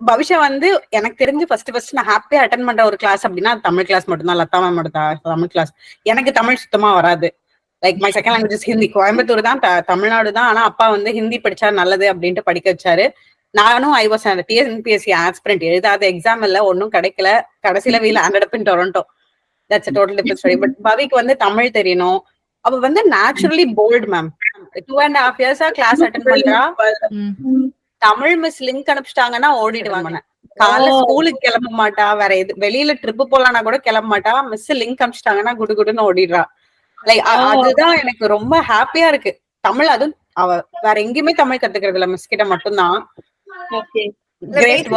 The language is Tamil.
பவிஷா வந்து எனக்கு தெரிஞ்சு ஃபர்ஸ்ட் நான் ஹாப்பியா அட்டன் பண்ற ஒரு கிளாஸ் அப்படின்னா தமிழ் கிளாஸ் மட்டும்தான். Latha ma'am Tamil class. எனக்கு தமிழ் சுத்தமா வராது. Like my second language Hindi. Coimbatore தான், தமிழ்நாடு தான். ஆனா அப்பா வந்து ஹிந்தி படிச்சா நல்லது அப்படின்ட்டு படிக்க வச்சாரு. நானும் ஐ வாஸ் அந்த டிஎன்பிஎஸ்சி ஆஸ்பிரண்ட். எழுதாத எக்ஸாம் இல்ல, ஒன்னும் கிடைக்கல. கடைசியில we'll handed up in Toronto. That's a total different story. But பவிக்கு வந்து தமிழ் தெரியணும். அவ வந்து naturally bold ma'am. 2.5 years class attend பண்றா. தமிழ் மிஸ் லிங்க் அனுப்பிச்சிட்டாங்கன்னா ஓடிடுவாங்க. காலைல ஸ்கூலுக்கு கிளம்ப மாட்டா, வேற எது வெளியில ட்ரிப் போலானா கூட கிளம்ப மாட்டா. மிஸ் லிங்க் அனுப்பிச்சிட்டாங்கன்னா குடுகுடுன்னு ஓடிடுறா. லைக் அதுதான் எனக்கு ரொம்ப ஹாப்பியா இருக்கு. தமிழ் அதுவும் அவ வேற எங்கேயுமே தமிழ் கத்துக்கிறது இல்ல, மிஸ் கிட்ட மட்டும்தான். கிரேட்.